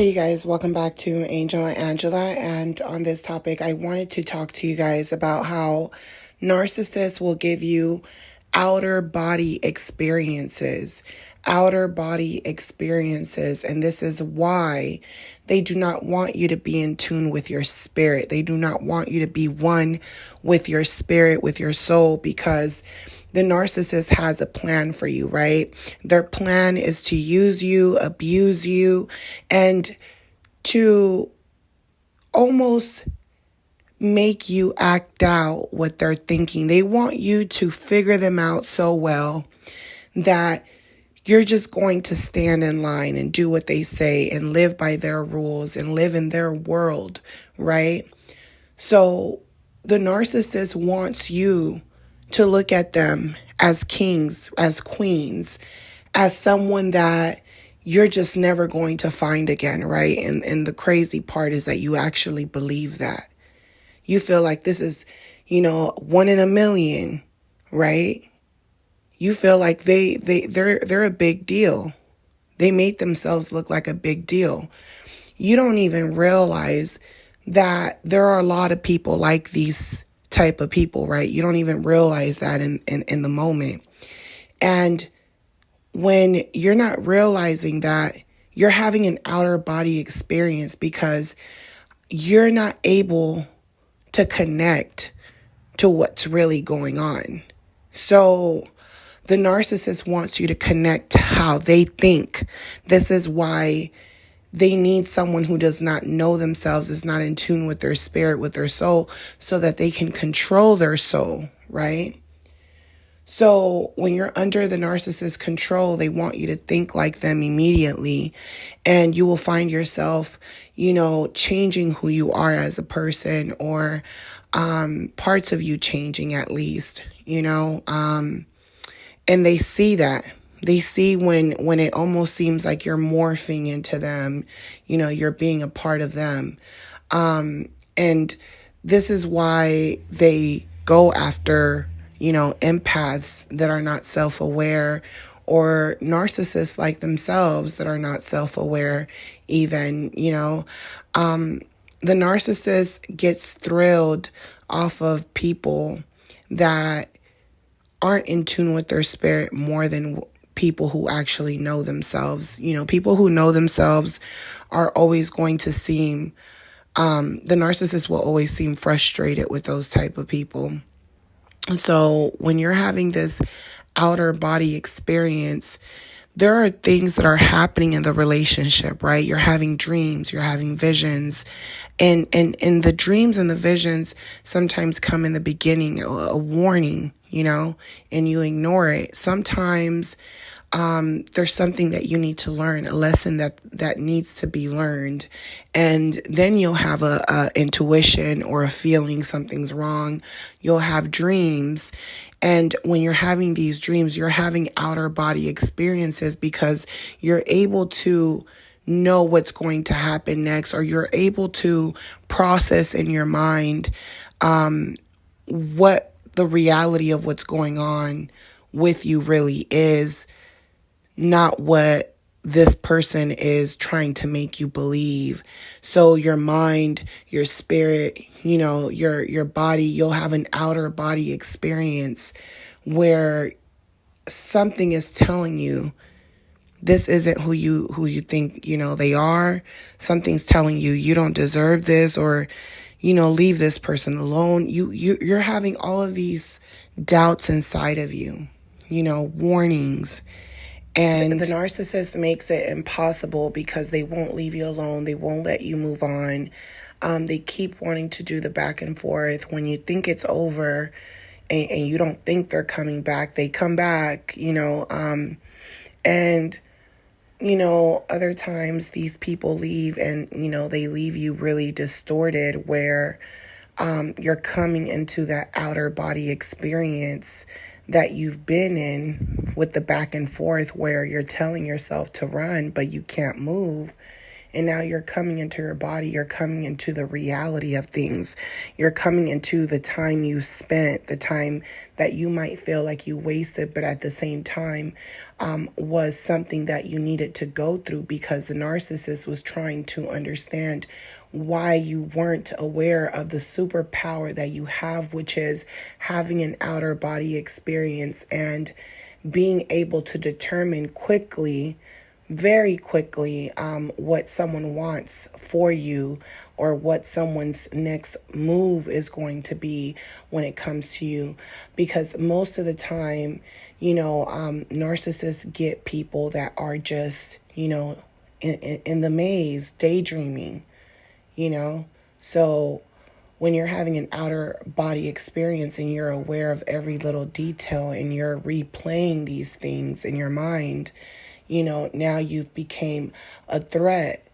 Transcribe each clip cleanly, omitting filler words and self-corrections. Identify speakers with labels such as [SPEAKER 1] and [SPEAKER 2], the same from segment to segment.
[SPEAKER 1] Hey you guys, welcome back to Angel and Angela. And on this topic, I wanted to talk to you guys about how narcissists will give you outer body experiences. Outer body experiences. And this is why they do not want you to be in tune with your spirit. They do not want you to be one with your spirit, with your soul, because the narcissist has a plan for you, right? Their plan is to use you, abuse you, and to almost make you act out what they're thinking. They want you to figure them out so well that you're just going to stand in line and do what they say and live by their rules and live in their world, right? So the narcissist wants you to look at them as kings, as queens, as someone that you're just never going to find again, right? And the crazy part is that you actually believe that. You feel like this is, one in a million, right? You feel like they're a big deal. They made themselves look like a big deal. You don't even realize that there are a lot of people like these type of people, right? You don't even realize that in the moment. And when you're not realizing that, you're having an outer body experience because you're not able to connect to what's really going on. So the narcissist wants you to connect to how they think. This is why they need someone who does not know themselves, is not in tune with their spirit, with their soul, so that they can control their soul, right? So when you're under the narcissist's control, they want you to think like them immediately, and you will find yourself, changing who you are as a person, or parts of you changing at least, and they see that. They see when it almost seems like you're morphing into them, you're being a part of them. And this is why they go after, empaths that are not self-aware, or narcissists like themselves that are not self-aware even, the narcissist gets thrilled off of people that aren't in tune with their spirit more than people who actually know themselves. People who know themselves are always going to seem, the narcissist will always seem frustrated with those type of people. So when you're having this outer body experience, there are things that are happening in the relationship, right? You're having dreams, you're having visions, and the dreams and the visions sometimes come in the beginning, a warning, and you ignore it. Sometimes there's something that you need to learn, a lesson that needs to be learned. And then you'll have a intuition or a feeling something's wrong. You'll have dreams. And when you're having these dreams, you're having outer body experiences because you're able to know what's going to happen next, or you're able to process in your mind what the reality of what's going on with you really is, not what this person is trying to make you believe. So your mind, your spirit, your body, you'll have an outer body experience where something is telling you this isn't who you think, they are. Something's telling you you don't deserve this, or, leave this person alone. You're having all of these doubts inside of you, warnings. And the narcissist makes it impossible because they won't leave you alone. They won't let you move on. They keep wanting to do the back and forth. When you think it's over and you don't think they're coming back, they come back, and, other times these people leave and, they leave you really distorted where you're coming into that outer body experience that you've been in with the back and forth, where you're telling yourself to run, but you can't move. And now you're coming into your body, you're coming into the reality of things. You're coming into the time you spent, the time that you might feel like you wasted, but at the same time was something that you needed to go through, because the narcissist was trying to understand why you weren't aware of the superpower that you have, which is having an outer body experience and being able to determine quickly, very quickly, what someone wants for you, or what someone's next move is going to be when it comes to you. Because most of the time, narcissists get people that are just, in the maze, daydreaming, So when you're having an outer body experience and you're aware of every little detail and you're replaying these things in your mind, now you've became a threat.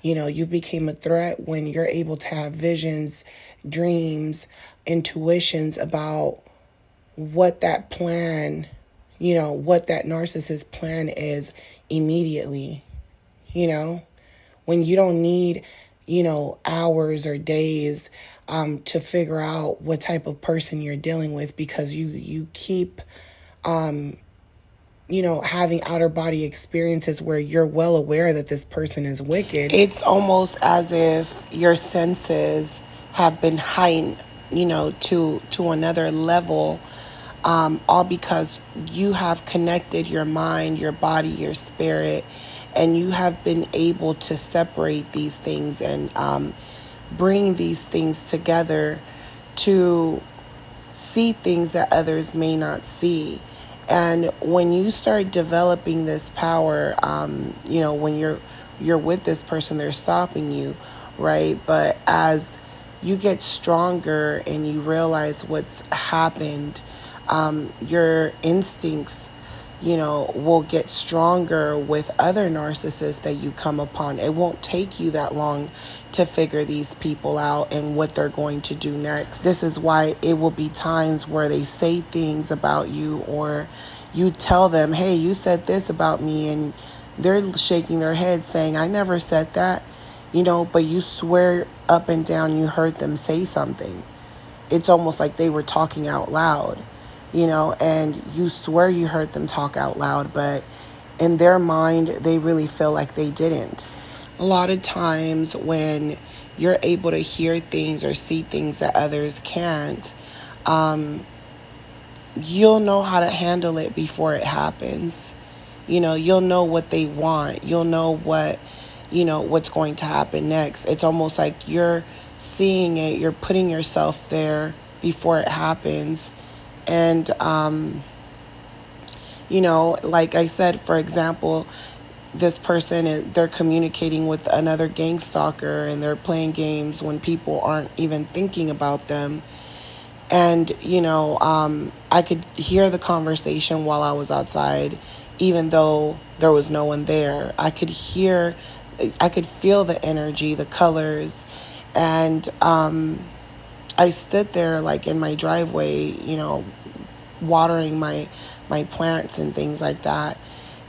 [SPEAKER 1] You became a threat when you're able to have visions, dreams, intuitions about what that plan, what that narcissist plan is immediately, when you don't need, hours or days to figure out what type of person you're dealing with, because you keep, having outer body experiences where you're well aware that this person is wicked. It's almost as if your senses have been heightened, to another level, all because you have connected your mind, your body, your spirit, and you have been able to separate these things and bring these things together to see things that others may not see. And when you start developing this power, when you're with this person, they're stopping you, right? But as you get stronger and you realize what's happened, your instincts, will get stronger with other narcissists that you come upon. It won't take you that long to figure these people out and what they're going to do next. This is why it will be times where they say things about you, or you tell them, hey, you said this about me, and they're shaking their head saying, I never said that, but you swear up and down you heard them say something. It's almost like they were talking out loud. And you swear you heard them talk out loud, but in their mind, they really feel like they didn't. A lot of times when you're able to hear things or see things that others can't, you'll know how to handle it before it happens. You'll know what they want. You'll know what's going to happen next. It's almost like you're seeing it, you're putting yourself there before it happens. And, like I said, for example, this person, they're communicating with another gang stalker, and they're playing games when people aren't even thinking about them. And, I could hear the conversation while I was outside, even though there was no one there. I could feel the energy, the colors. And, I stood there like in my driveway, watering my plants and things like that.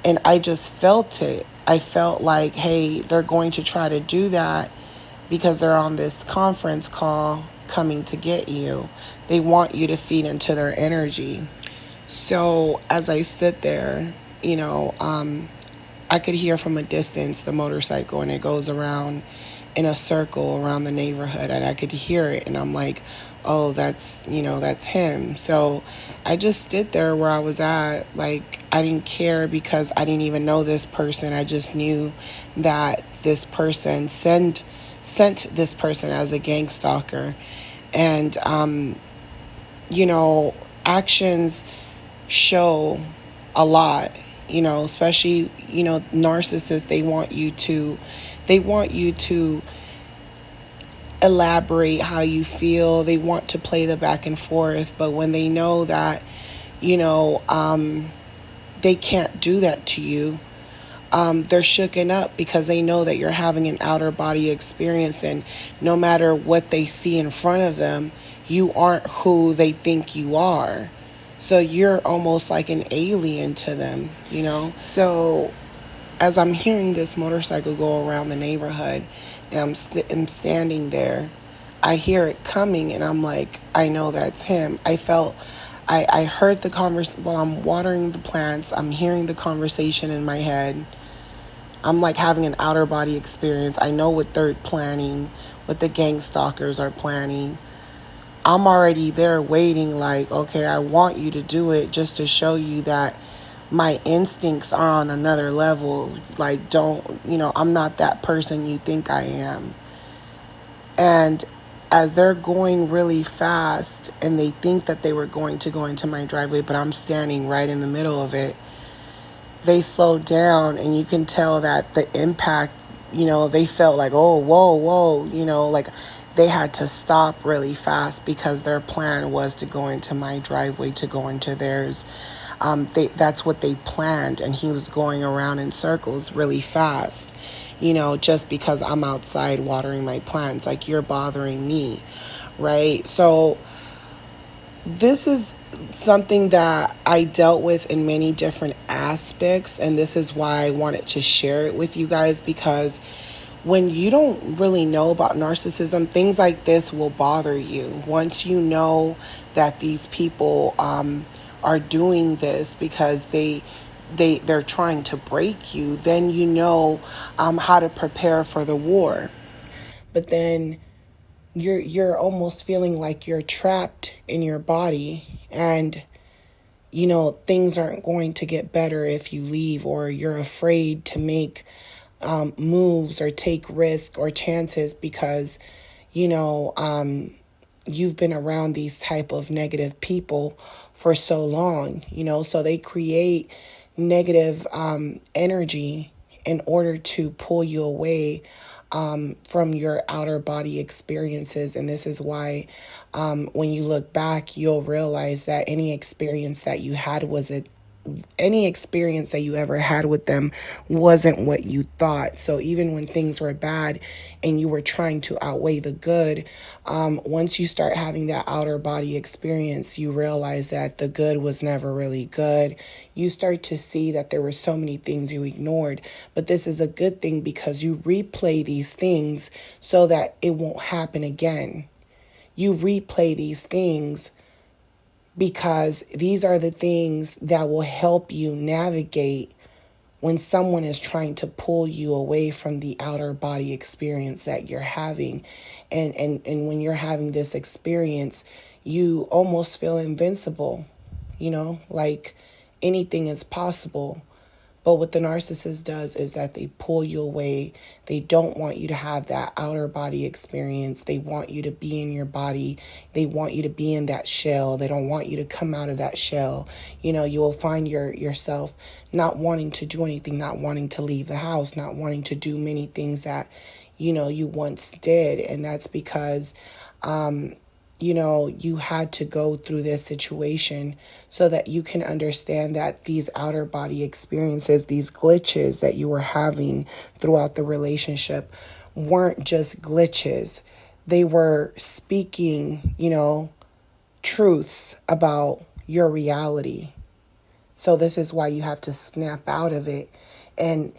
[SPEAKER 1] And I just felt it. I felt like, hey, they're going to try to do that because they're on this conference call coming to get you. They want you to feed into their energy. So as I sit there, I could hear from a distance the motorcycle, and it goes around in a circle around the neighborhood, and I could hear it, and I'm like, oh, that's him. So I just stood there where I was at. Like, I didn't care because I didn't even know this person. I just knew that this person sent this person as a gang stalker. And actions show a lot, especially, narcissists, they want you to elaborate how you feel. They want to play the back and forth, but when they know that, they can't do that to you, they're shooken up because they know that you're having an outer body experience, and no matter what they see in front of them, you aren't who they think you are. So you're almost like an alien to them, So as I'm hearing this motorcycle go around the neighborhood and I'm standing there, I hear it coming and I'm like, I know that's him. I heard the while I'm watering the plants, I'm hearing the conversation in my head. I'm like having an outer body experience. I know what they're planning, what the gang stalkers are planning. I'm already there waiting, like, okay, I want you to do it just to show you that my instincts are on another level. Like, don't, I'm not that person you think I am. And as they're going really fast and they think that they were going to go into my driveway, but I'm standing right in the middle of it, they slowed down and you can tell that the impact, they felt like, oh, whoa, whoa, like they had to stop really fast because their plan was to go into my driveway, to go into theirs. That's what they planned, and he was going around in circles really fast, just because I'm outside watering my plants, like you're bothering me, right? So this is something that I dealt with in many different aspects, and this is why I wanted to share it with you guys, because when you don't really know about narcissism, things like this will bother you. Once you know that these people are doing this because they're trying to break you, then you know how to prepare for the war. But then you're almost feeling like you're trapped in your body, and things aren't going to get better if you leave, or you're afraid to make moves or take risks or chances because you've been around these type of negative people for so long, so they create negative energy in order to pull you away from your outer body experiences. And this is why when you look back, you'll realize that any experience that you had any experience that you ever had with them wasn't what you thought. So even when things were bad and you were trying to outweigh the good, once you start having that outer body experience, you realize that the good was never really good. You start to see that there were so many things you ignored. But this is a good thing because you replay these things so that it won't happen again. You replay these things because these are the things that will help you navigate when someone is trying to pull you away from the outer body experience that you're having. And when you're having this experience, you almost feel invincible, like anything is possible. But what the narcissist does is that they pull you away. They don't want you to have that outer body experience. They want you to be in your body. They want you to be in that shell. They don't want you to come out of that shell. You will find yourself not wanting to do anything, not wanting to leave the house, not wanting to do many things that, you once did. And that's because, you had to go through this situation so that you can understand that these outer body experiences, these glitches that you were having throughout the relationship weren't just glitches. They were speaking, truths about your reality. So this is why you have to snap out of it and,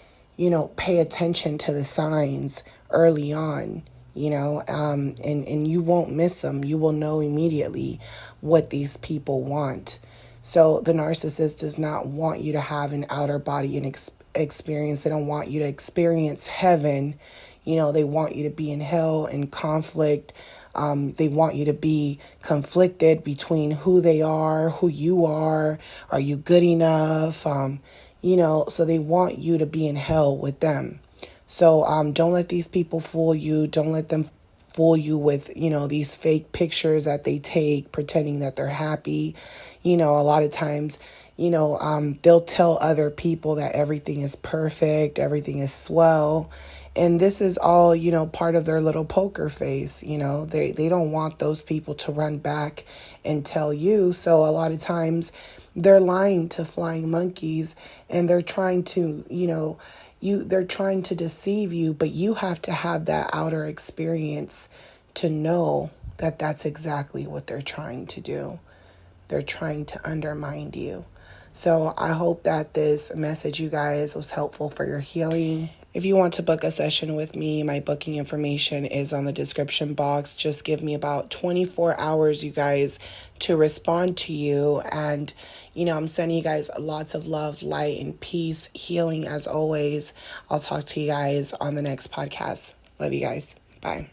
[SPEAKER 1] pay attention to the signs early on. And you won't miss them. You will know immediately what these people want. So the narcissist does not want you to have an outer body and experience. They don't want you to experience heaven. They want you to be in hell and conflict. They want you to be conflicted between who they are, who you are you good enough? So they want you to be in hell with them. So don't let these people fool you. Don't let them fool you with, these fake pictures that they take, pretending that they're happy. A lot of times, they'll tell other people that everything is perfect, everything is swell. And this is all, part of their little poker face. They don't want those people to run back and tell you. So a lot of times they're lying to flying monkeys, and they're trying to, they're trying to deceive you, but you have to have that outer experience to know that that's exactly what they're trying to do. They're trying to undermine you. So I hope that this message, you guys, was helpful for your healing. If you want to book a session with me, my booking information is on the description box. Just give me about 24 hours, you guys, to respond to you. And, I'm sending you guys lots of love, light, and peace, healing as always. I'll talk to you guys on the next podcast. Love you guys. Bye.